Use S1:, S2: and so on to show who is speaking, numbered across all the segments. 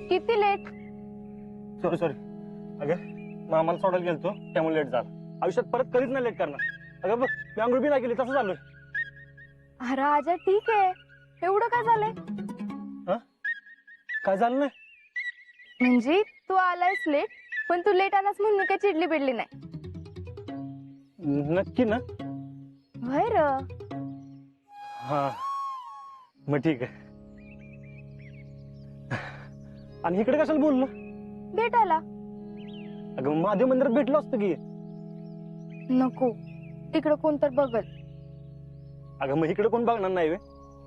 S1: किती late?
S2: Sorry sorry अगं मामाला सोडायला गेलतो त्यामुळे लेट झाला. आयुष्यात परत कधीच नाही लेट करणार. अगं बघ मी आंघोळ बी नाही केली तसं झालं.
S1: अरे आजा ठीक आहे, एवढं काय झालंय?
S2: काय झालं नाही?
S1: म्हणजे तू आलायस लेट, पण तू लेट आलास म्हणून मी काय चिडली बिडली नाही.
S2: नक्की ना?
S1: होय र.
S2: हा मग ठीक आहे. आणि इकडे कशाला बोललो?
S1: भेटायला.
S2: अगं महादेव मंदिरात भेटलो असतो की.
S1: नको, तिकडं कोण तर बघल.
S2: अगं मग इकडे कोण बघणार नाही?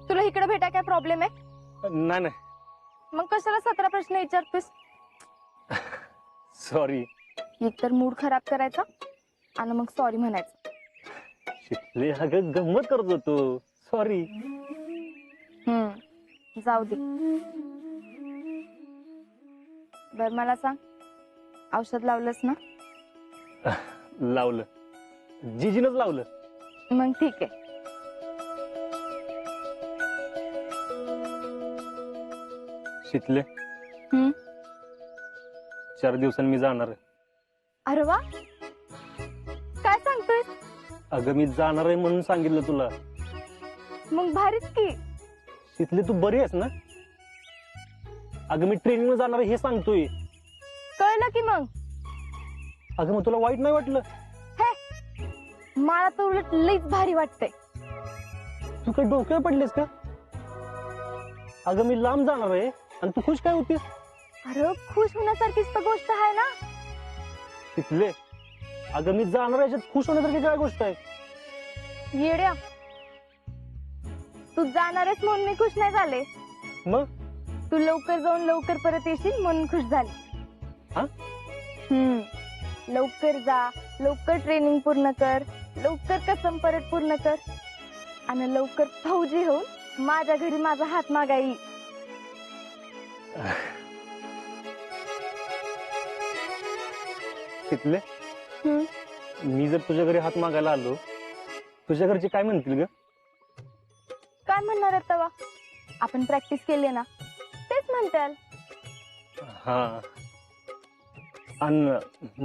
S1: तुला इकडे भेटाय काय प्रॉब्लेम आहे?
S2: नाही नाही
S1: मग कशाला 17 प्रश्न विचारतोस?
S2: सॉरी.
S1: एक तर मूड खराब करायचा आणि मग सॉरी म्हणायचं.
S2: शिकले अगं गंमत करत होतो. सॉरी.
S1: जाऊ दे. बर मला सांग, औषध लावलंस ना?
S2: लावलं. जीजीनच लावलं.
S1: मग ठीक आहे.
S2: शिकले 4 दिवसांनी मी जाणार आहे.
S1: अरे वा, काय सांगतोय?
S2: अगं मी जाणार आहे म्हणून सांगितलं तुला.
S1: मग भारीच की.
S2: शिकले तू बरी आहेस ना? अगं मी ट्रेनिंगला जाणार आहे हे सांगतोय.
S1: कळलं की मग.
S2: अगं मग तुला वाईट नाही वाटलं?
S1: हे, मला तर उलट लईच भारी वाटतंय.
S2: तू काय डोक्यावर पडलीस का? अगं मी लांब जाणार आहे आणि तू खुश काय होतीस?
S1: अरे खुश होण्यासारखीच तर गोष्ट आहे ना.
S2: शिकले अगं मी जाणार आहे याच्यात खुश होण्यासारखी काय गोष्ट आहे?
S1: येड्या, तू जाणार आहेस म्हणून मी खुश नाही झाले.
S2: मग
S1: तू लवकर जाऊन लवकर परत येशील म्हणून खुश झाले.
S2: हा?
S1: लवकर जा, लवकर ट्रेनिंग पूर्ण कर, लवकर कसम परत पूर्ण कर आणि लवकर फौजी होऊन माझ्या घरी माझा हात मागाई.
S2: शिकले मी जर तुझ्या घरी हात मागायला आलो, तुझ्या घरचे काय म्हणतील ग?
S1: काय म्हणणार आहेत तेव्हा? आपण प्रॅक्टिस केली ना, तेच म्हणताल.
S2: हा आणि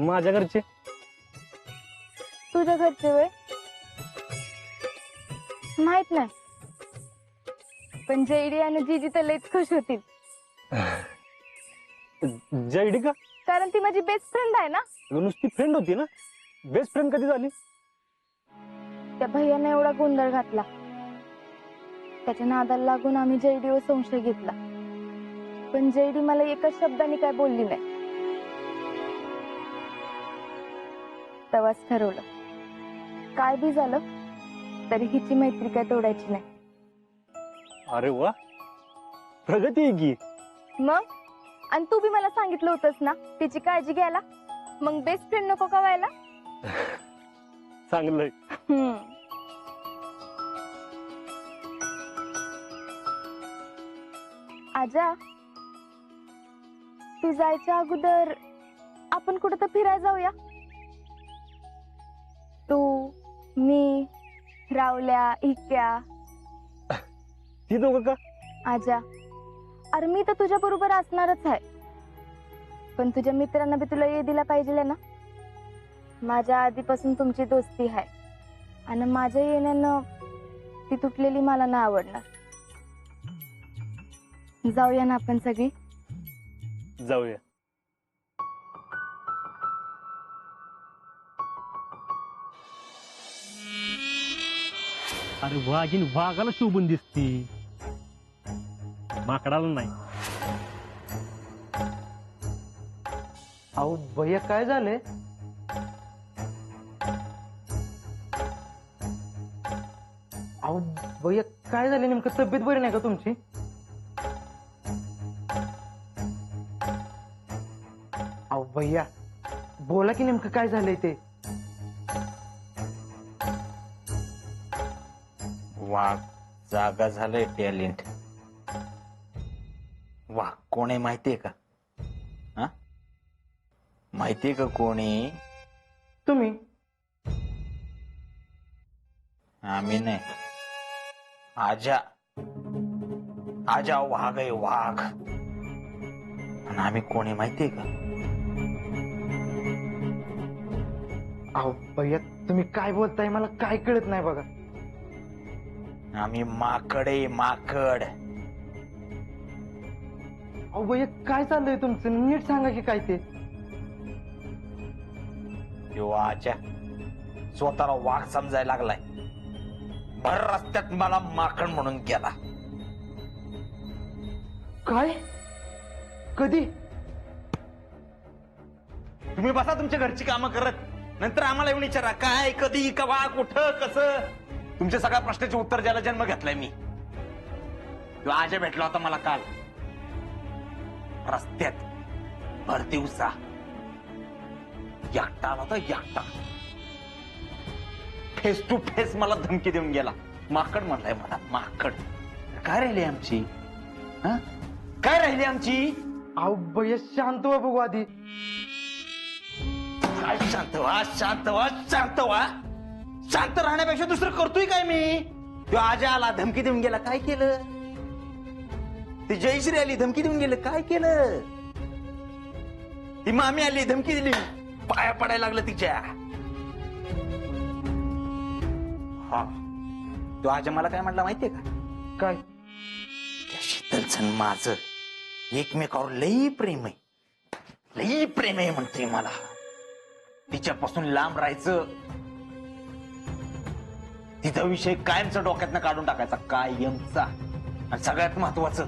S2: माझ्या घरचे?
S1: तुझ्या घरचे वय माहित नाही, पण जेडी आणि जीजी तर लईच खुश होतील.
S2: जयडी का?
S1: कारण ती माझी बेस्ट फ्रेंड आहे ना.
S2: नुसती फ्रेंड होती ना? बेस्ट फ्रेंड कधी झाली?
S1: त्या भैयाने एवढा गोंधळ घातला, त्याच्या नादाला लागून आम्ही जयडीवर संशय घेतला, पण जयडी मला एका शब्दाने काय बोलली नाही. तेव्हाच ठरवलं, काय बी झालं तरी हिची मैत्री काय तोडायची नाही.
S2: अरे वा, प्रगती आहे की.
S1: मग आणि तू बी मला सांगितलं होतंस ना तिची काळजी घ्यायला, मग बेस्ट फ्रेंड नको का व्हायला?
S2: चांगलंय.
S1: आजा, तू जायच्या अगोदर आपण कुठं तर फिरायला जाऊया. तू, मी, रावल्या, इक्या.
S2: ती दोघं का?
S1: आजा, अरे मी तर तुझ्या बरोबर असणारच आहे, पण तुझ्या मित्रांना बी तुला ये दिला पाहिजे ना. माझ्या आधीपासून तुमची दोस्ती आहे आणि माझ्या येण्यानं ती तुटलेली मला नाही आवडणार. जाऊया ना आपण सगळी?
S2: जाऊया. अरे वाघीन वाघाला शोभून दिसती, माकडाला नाही.
S3: अहो भैया काय झालंय? अहो भैया काय झालं नेमकं? तब्येत बरी नाही का तुमची? अहो भैया बोला की नेमकं काय झालंय ते?
S4: वाघ जागा झालंय टॅलेंट. वाघ कोण आहे माहितीये का? हा, माहितीये का कोणी?
S3: तुम्ही?
S4: आम्ही नाही, आजा. आजा वाघ आहे वाघ. आणि आम्ही कोणी माहितीये का?
S3: अहो भैया तुम्ही काय बोलताय मला काय कळत नाही बघा.
S4: आम्ही माकड आहे, माकड.
S3: अहो भैया काय चाललंय तुमचं नीट सांगा की काय ते.
S4: आजा स्वतःला वाघ समजायला लागलाय. भर रस्त्यात मला माकड म्हणून गेला.
S3: काय कधी?
S4: तुम्ही बसा तुमच्या घरची कामं करत, नंतर आम्हाला येऊन विचारा काय, कधी, कवा, कुठं, कसं. तुमच्या सगळ्या प्रश्नाचे उत्तर द्यायला जन्म घेतलाय मी. तो आजा भेटला होता मला काल रस्त्यात, भर दिवसा. एकटा आला होता, एकटा. फेस टू फेस मला धमकी देऊन गेला. माकड म्हणलाय मला, माकड. काय राहिली आमची? हा, काय राहिली आमची?
S3: अहो भैया शांत व्हा बघू आधी.
S4: काय शांत व्हा, शांत व्हा, शांत व्हा. शांत राहण्यापेक्षा दुसरं करतोय काय मी? तो आजा आला, धमकी देऊन गेला. काय केलं? ती जयश्री आली, धमकी देऊन गेलं. काय केलं? ती मामी आली, धमकी दिली. पाया पडायला लागलं तिच्या. हा, तो आजा मला काय म्हटला माहितीये का?
S3: काय?
S4: त्या शीतलचं माझं एकमेकावर लई प्रेम आहे, लई प्रेम आहे म्हणते मला. तिच्यापासून लांब राहायचं, तिचा विषय कायमचा डोक्यातनं काढून टाकायचा, कायमचा. आणि सगळ्यात महत्वाचं,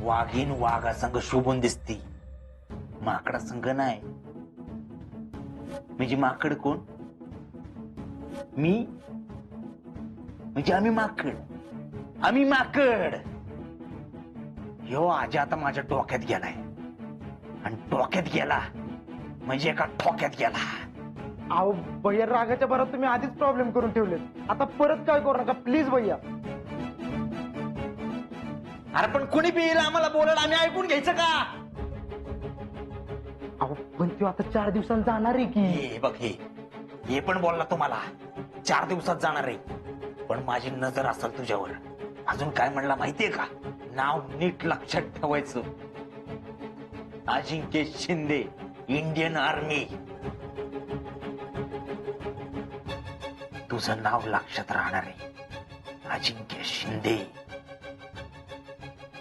S4: वाघीण वाघा संघ शोभून दिसती, माकडा संघ नाही. म्हणजे माकड कोण? मी. म्हणजे आम्ही माकड, आम्ही माकड. ह्यो आजी आता माझ्या डोक्यात गेलाय, आणि डोक्यात गेला म्हणजे एका ठोक्यात गेला.
S3: अहो भैया रागाच्या भरात तुम्ही आधीच प्रॉब्लेम करून ठेवले, आता परत काय करू नका प्लीज भैया.
S4: अरे पण कुणी पिईल आम्हाला बोलायला, आम्ही ऐकून घ्यायचं का?
S3: अहो पण तो आता 4 दिवसांनी जाणार आहे की.
S4: हे बघ, हे पण बोलला तुम्हाला 4 दिवसात जाणार आहे. पण माझी नजर असेल तुझ्यावर. अजून काय म्हणला माहितीये का? नाव नीट लक्षात ठेवायचं, अजिंक्य शिंदे, इंडियन आर्मी. तुझं नाव लक्षात राहणार आहे, अजिंक्य शिंदे.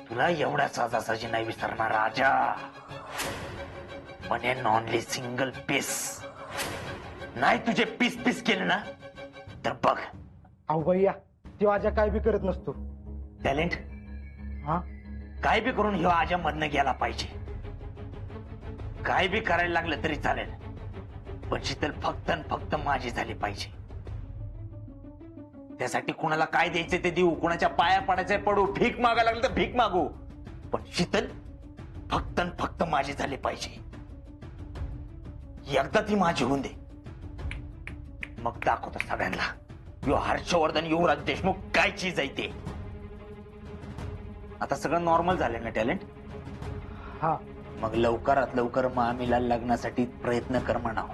S4: तुला एवढ्या सहजासहजी नाही विसरणार राजा. पण ऑनली सिंगल पीस नाही, तुझे पीस पीस केले ना तर बघ.
S3: अहो भैया तो आजा काय बी करत नसतो.
S4: टॅलेंट
S3: हा,
S4: काय बी करून ह्यो आजा मधनं गेला पाहिजे. काय बी करायला लागलं तरी चालेल, पण शीतल फक्त आणि फक्त माझी झाली पाहिजे. त्यासाठी कुणाला काय द्यायचं ते देऊ, कुणाच्या पाया पडायचं पडू, भीक मागायला लागलं तर भीक मागू, पण शीतल फक्त आणि फक्त माझी झाली पाहिजे. एकदा ती माझी होऊन दे, मग दाखवतो सगळ्यांना यो हर्षवर्धन युवराज देशमुख काय चीज आहे ते. आता सगळं नॉर्मल झालंय ना टॅलेंट?
S3: हा.
S4: मग लवकरात लवकर मामीला लग्नासाठी प्रयत्न कर म्हणा.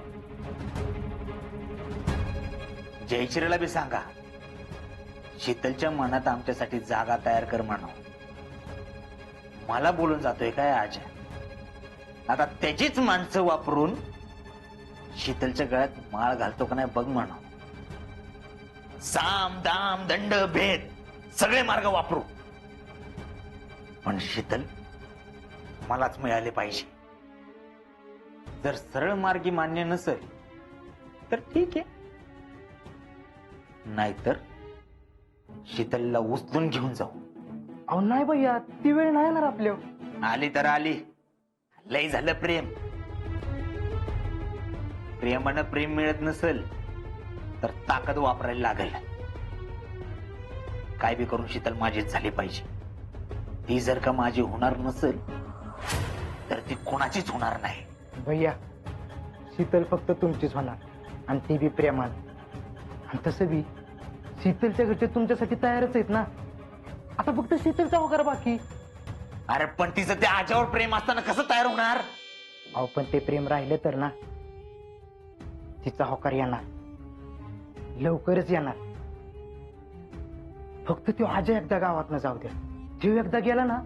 S4: जयश्रीला बी सांगा शीतलच्या मनात आमच्यासाठी जागा तयार कर म्हणा. मला बोलून जातोय काय आज? आता त्याचीच माणसं वापरून शीतलच्या गळ्यात माळ घालतो का नाही बघ म्हणा. साम दाम दंड भेद सगळे मार्ग वापरू, पण शीतल मलाच मिळाले पाहिजे. जर सरळ मार्गी मान्य नसेल तर ठीक आहे, नाहीतर शीतलला उचलून घेऊन जाऊ.
S3: अहो नाही भैया ती वेळ नाही येणार आपल्यावर.
S4: आली तर आली. लय झालं प्रेम. प्रेमानं प्रेम मिळत नसेल तर ताकद वापरायला लागेल. काय बी करून शीतल माझीच झाली पाहिजे. ती जर का माझी होणार नसेल तर ती कोणाचीच होणार नाही.
S3: भैया शीतल फक्त तुमचीच होणार, आणि ती बी प्रेमान. आणि तसं बी शीतलच्या घरचे तुमच्यासाठी तयारच आहेत ना. आता फक्त शीतलचा होकार बाकी.
S4: अरे पण तिचं त्या आजावर प्रेम असताना कसं तयार होणार?
S3: अहो पण ते प्रेम राहिलं तर ना तिचा होकार येणार, लवकरच येणार. फक्त तो आजा एकदा गावात न जाऊ द्या. तो एकदा गेला ना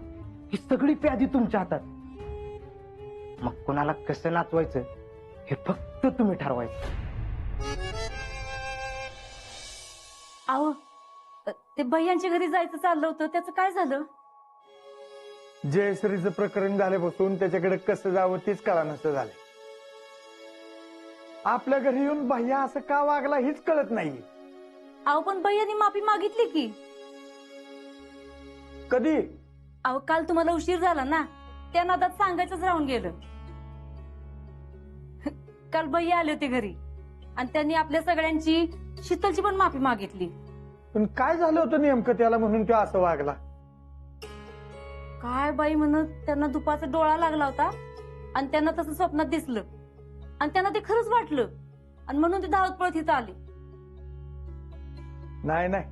S3: ही सगळी प्यादी तुमच्या हातात. मग कोणाला कसं नाचवायचं हे फक्त तुम्ही ठरवायचं.
S5: अहो ते भैयांच्या घरी जायचं चाललं होतं, त्याचं काय झालं?
S6: जयश्रीचं प्रकरण झाल्यापासून त्याच्याकडे कसं जावं तेच कळा नसतं झालं. आपल्या घरी येऊन भैया असं का वागला हेच कळत नाहीये.
S5: अहो पण भैयांनी माफी मागितली की.
S6: कधी?
S5: अहो काल तुम्हाला उशीर झाला ना, त्या नादात सांगायचंच राहून गेलं. काल भैया आले होते घरी आणि त्यांनी आपल्या सगळ्यांची, शीतलची पण माफी मागितली.
S6: पण काय झालं होतं नेमकं त्याला म्हणून तो असं वागला?
S5: काय बाई म्हणत, त्यांना दुपारचा डोळा लागला होता आणि त्यांना तसं स्वप्नात दिसलं आणि त्यांना ते खरंच वाटलं आणि म्हणून ते धावत पळत इथं आले.
S6: नाही नाही,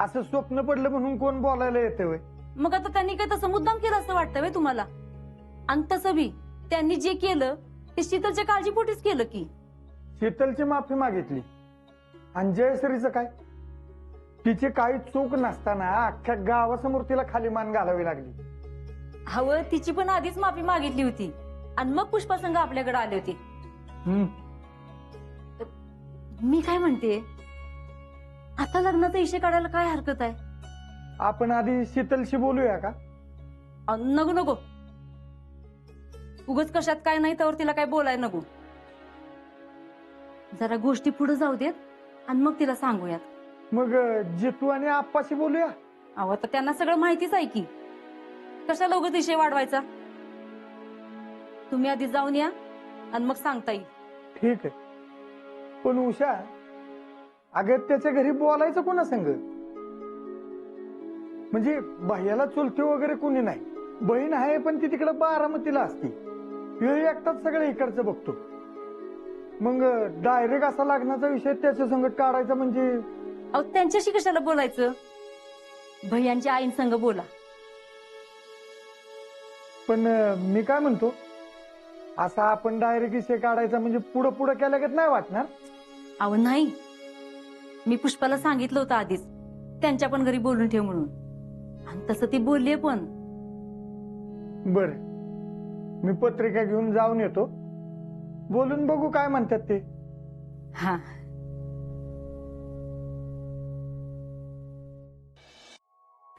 S6: असं स्वप्न पडलं म्हणून कोण बोलायला येते वय?
S5: मग आता त्यांनी काय तसं मुद्दाम केलं असं वाटतं व्हय तुम्हाला? आणि तसं बी त्यांनी जे केलं ते शीतलच्या काळजीपोटीच केलं की.
S6: शीतलची माफी मागितली आणि जयश्रीचं काय? तिची काही चूक नसताना अख्ख्या गावासमोर तिला खाली मान घालावी लागली.
S5: हवं तिची पण आधीच माफी मागितली होती आणि मग पुष्पासंग आपल्याकडे आले होते. मी काय म्हणते, आता लग्नाचा इशे काढायला काय हरकत आहे?
S6: आपण आधी शीतलशी बोलूया का?
S5: नको नको, उगच कशात काय नाही तर तिला काय बोलाय नको. जरा गोष्टी पुढे जाऊ देत आणि मग तिला सांगूयात.
S6: मग जितू आणि आप्पाशी बोलूया.
S5: अहो तर त्यांना सगळं माहितीच आहे की, कशाला उगच विषय वाढवायचा. तुम्ही आधी जाऊन या आणि मग सांगता येईल.
S6: ठीक आहे, पण उषा अगं त्याच्या घरी बोलायचं कोणा संग? म्हणजे भैयाला चुलती वगैरे कोणी नाही, बहीण आहे पण ती तिकडे बारामतीला असती. ह्यो एकटाच सगळं इकडचं बघतो. मग डायरेक्ट असा लग्नाचा विषय त्याच्या संगत काढायचा म्हणजे?
S5: अहो त्यांच्याशी कशाला बोलायचं, भैयांच्या आईन संग बोला.
S6: पण मी काय म्हणतो, असा आपण डायरेक्ट विषय काढायचा म्हणजे पुढं पुढं केल्यागत नाही वाटणार?
S5: अहो नाही, मी पुष्पाला सांगितलं होतं आधीच त्यांच्या पण घरी बोलून ठेव म्हणून, आणि तसं ती बोलली पण.
S6: बर, मी पत्रिका घेऊन जाऊन येतो, बोलून बघू काय म्हणतात ते.
S5: हा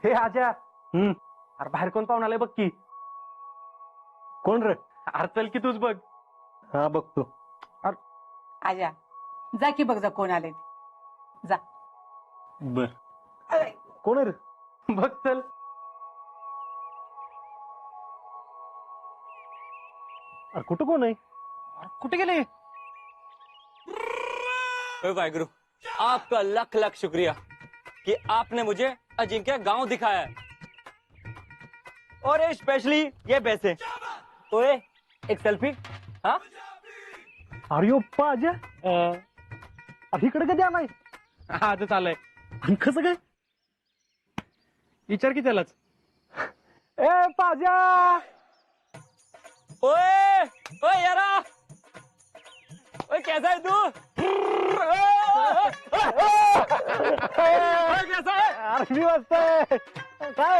S3: हे आजा, अरे बाहेर कोण पाहून आलाय बघ की.
S2: कोण रे?
S3: अरे चल की तूच बघ.
S2: हा बघतो.
S7: आजा जा की बघ, जा कोण आले जा.
S2: बर, कोण आहे रे?
S3: बघ चल.
S2: अरे कुठं कोण आहे?
S3: कुठे गेले?
S8: वाहिगुरु, आपका लाख लाख शुक्रिया कि आपने मुझे अजिंक्य गांव दिखाया है, और स्पेशली ये पैसे. ओए एक सेल्फी. हाँ
S2: अरे पाजा, अरे इकडे कधी आलाय?
S3: आजच आलंय.
S2: आणि कसं काय?
S3: विचार की त्यालाच.
S2: ए पाजा,
S8: ओए ओए यारा, ओए कैसा है तू? ओए कैसा है?
S2: अरे मी वाजतोय. काय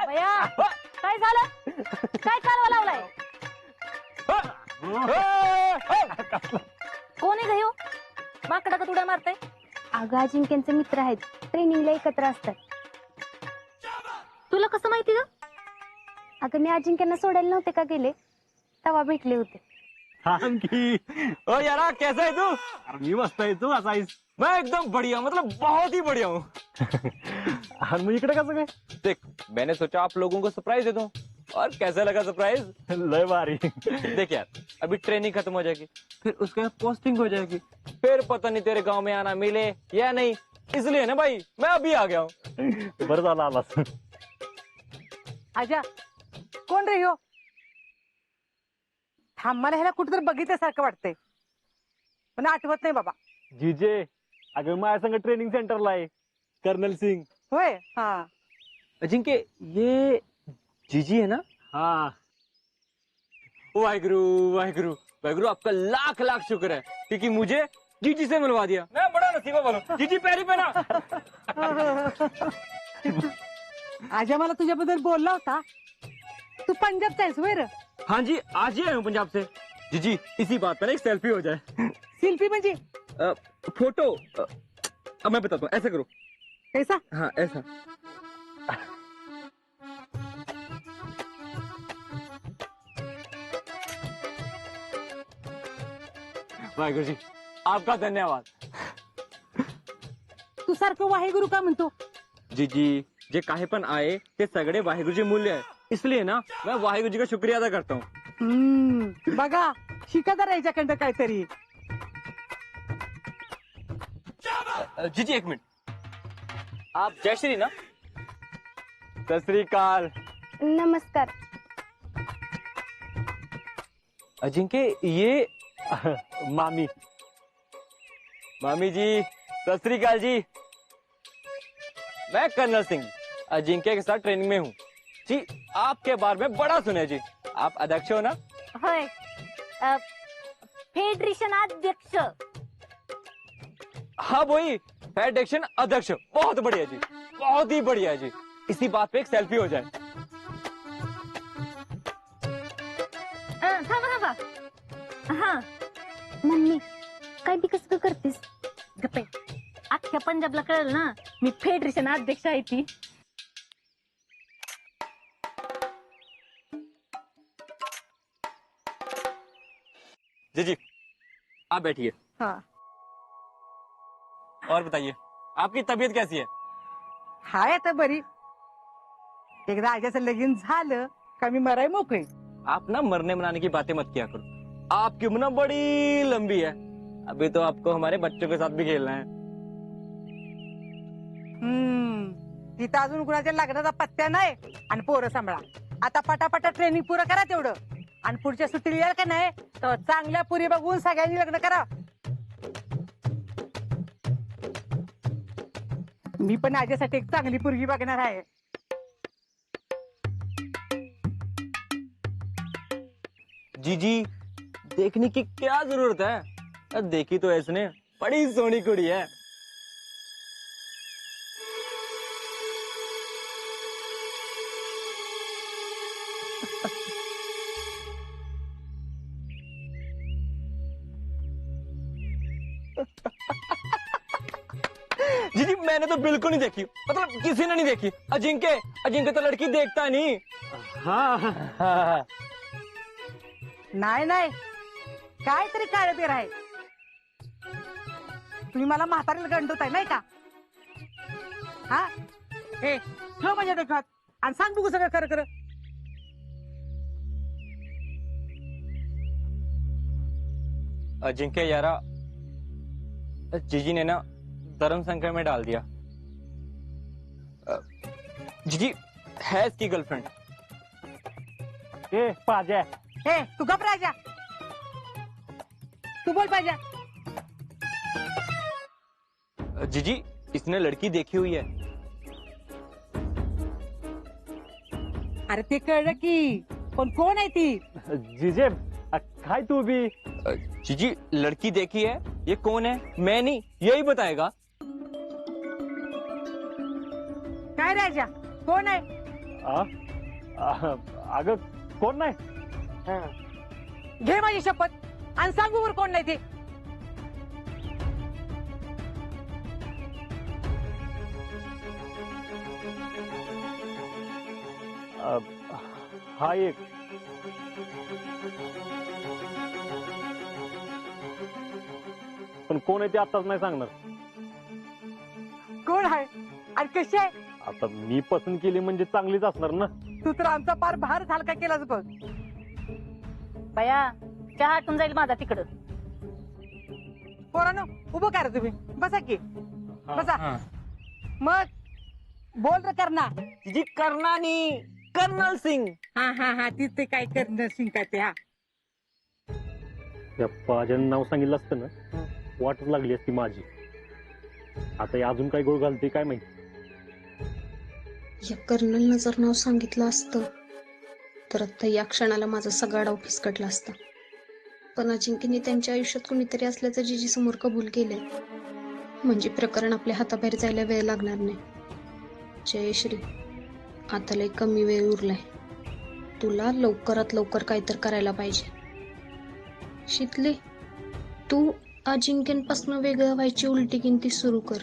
S5: भैया काय झालं? काय कालवा लावलाय? कोण आहे गयो? माकडा का तुड्या मारताय?
S1: अगं अजिंक्यांचे मित्र आहेत, ट्रेनिंगला एकत्र असतात.
S5: तुला कसं माहिती ग?
S1: अगं मी अजिंक्यांना सोडायला नव्हते का गेले, तेव्हा भेटले होते.
S2: आणखी.
S8: ओ यारा कैसा है तू?
S2: अरे मी मस्त आहे, तू असा आहेस?
S8: मैं एकदम बढ़िया, मतलब बहुत ही बढ़िया हूँ.
S2: आणि मग इकडे कसं काय?
S8: देख, मैंने सोचा आप लोगों को सरप्राइज दे दूं. और कैसा लगा सरप्राइज?
S2: लय भारी.
S8: देख यार, अभी ट्रेनिंग खत्म हो जाएगी, फिर उसके बाद पोस्टिंग हो जाएगी, फिर पता नहीं तेरे गांव में आना मिले या नहीं, इसलिए ना भाई मैं अभी आ गया हूँ.
S2: बरं झालं आलास.
S7: आजा कोण रे ह्यो? थांब, मला ह्याला कुठेतरी बघितल्यासारखं वाटतंय पण आठवत नाही बाबा.
S2: जीजे, अगं माझ्या संग ट्रेनिंग सेंटरला आहे, कर्नल सिंग.
S7: होय, हा.
S8: अजिंक्य, ये जीजी है ना?
S2: हाँ.
S8: वाहिगुरु वाहिगुरु वाहिगुरु, आपका लाख लाख शुक्र है क्योंकि मुझे जीजी से मिलवा दिया. मैं बड़ा नसीबा वाला हूं. जीजी पैरी पे ना.
S7: आजा मला तुझ्याबद्दल बोलला होता, तू पंजाबचा आहेस होय र?
S8: हाँ जी, आज ही आया हूँ पंजाब से। जी जी, इसी बात पर ना एक सेल्फी हो जाए।
S7: शिल्पी म्हणजे
S8: फोटो अब मैं बताता हूँ, ऐसा करो।
S7: कैसा?
S8: हाँ ऐसा। वाहेगुरु जी, आपका धन्यवाद।
S7: तू सारखं वाहेगुरु का म्हणतो?
S8: जी जी, जे काही पण आहे ते सगळे वाहेगुरुजी मूल्य आहे, इसलिए ना मैं वाहेगुरु जी का शुक्रिया अदा करता हूँ।
S7: बघा शिका जरा याच्याकडं काहीतरी.
S8: जी जी, एक मिनट, आप जयश्री ना? सत श्री अकाल।
S1: नमस्कार.
S8: अजिंक्य, ये
S2: मामी.
S8: मामी जी, सत श्री अकाल जी। मैं कर्नल सिंह अजिंक्य के साथ ट्रेनिंग में हूँ जी। आपके बारे में बड़ा सुना है जी, आप अध्यक्ष हो ना?
S5: होय, फेडरेशन अध्यक्ष.
S8: हाँ वही, फेडरेशन अध्यक्ष. बहुत बढ़िया जी, बहुत ही बढ़िया जी. इसी बात पे एक सेल्फी हो जाए.
S5: थांबा थांबा. हा
S1: मम्मी काय बी कसं काय करतेस?
S5: गप्पे, अख्ख्या पंजाबला कळलं ना मी फेडरेशन अध्यक्ष आहे ती.
S8: जी जी, आप बैठिए.
S7: हाँ.
S8: और बताइए, आपकी तबीयत कैसी है?
S7: हाय आता बरी. एकदा आजाचं लगीन झालं का मी मराय मोकळी.
S8: आप ना मरने मनाने की बातें मत किया करो. आपकी उम्र ना बड़ी लंबी है. अभी तो आपको हमारे बच्चों के साथ भी खेलना है.
S7: तिथं अजून कुणाच्या लग्नाचा पत्त्या नाही आणि पोरं सांभाळा. आता पटापटा ट्रेनिंग पुरं करा तेवढं, आणि पुढच्या सुट्टीला याल का नाही तर चांगल्या पुरी बघून सगळ्यांनी लग्न करा. मी पण आजसाठी एक चांगली पोरगी बघणार आहे.
S8: जी जी, देखने की क्या जरूरत है? देखी तो इसने बड़ी सोनी कुड़ी है. जी जी, मैंने तो बिल्कुल नहीं देखी, मतलब किसी ने नहीं देखी. अजिंक्य तो लड़की देखता नहीं.
S2: हाँ.
S7: नाही नाही, काय तरी काय बेर आहे. तुम्ही मला म्हातारीला गंडवताय नाही का? हा हे ठेव माझ्या डोक्यात आणि सांग बघू सगळं खरं खरं.
S8: अजिंक्य यारा, जीजी ने ना धर्म संकट में डाल दिया. जीजी है इसकी गर्लफ्रेंड.
S2: ए पाजा.
S7: हे तू गप राजा, तू बोल पाहिजे.
S8: जीजी, इसने लड़की देखी हुई है.
S7: अरे ते कळलं की, पण कोण आहे ती?
S2: जीजे काय तू भी.
S8: जीजी, लड़की देखी है, ये कौन है? मैं नहीं, यही बताएगा.
S7: काय राजा, कोण आहे?
S2: अगं कोण नाही.
S7: घे माझी शपथ आणि सांगू वर कोण नाही ते.
S2: हा एक. पण कोण आहे ते आताच नाही सांगणार.
S7: कोण आहे आणि कशी आहे?
S2: आता मी पसंत केली म्हणजे चांगलीच असणार ना.
S7: तू तर आमचा पार भार हलका केलाच बघ.
S5: बया, चहा आटून जाईल माझा तिकडं.
S7: पोरानो उभं करा तुम्ही, बसा की बसा.
S8: हाँ.
S7: मग बोल रे करना.
S8: जीजी, करना नहीं, कर्नल सिंह.
S7: हा हा हा, तिथे काय करणार शिंका ते. हा
S2: त्या पाजानं नाव सांगितलं असतं ना, वाटच लागली असती माझी. आता हे अजून काय गोळ घालते काय माहिती.
S9: या कर्नलनं जर नाव सांगितलं असतं तर आता या क्षणाला माझा सगळा डाव फिसकटला असता. पण अजिंक्यने त्यांच्या आयुष्यात कुणीतरी असल्याचं जीजी समोर कबूल केलंय, म्हणजे प्रकरण आपल्या हाताबाहेर जायला वेळ लागणार नाही. जयश्री, आता लय कमी वेळ उरलाय. तुला लवकरात लवकर काहीतरी करायला पाहिजे. शीतले, तू अजिंक्यांपासून वेगळं व्हायची उलटी गिनती सुरू कर,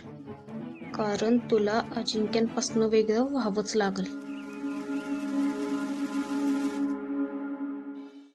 S9: कारण तुला अजिंक्यांपासून वेगळं व्हावंच लागल.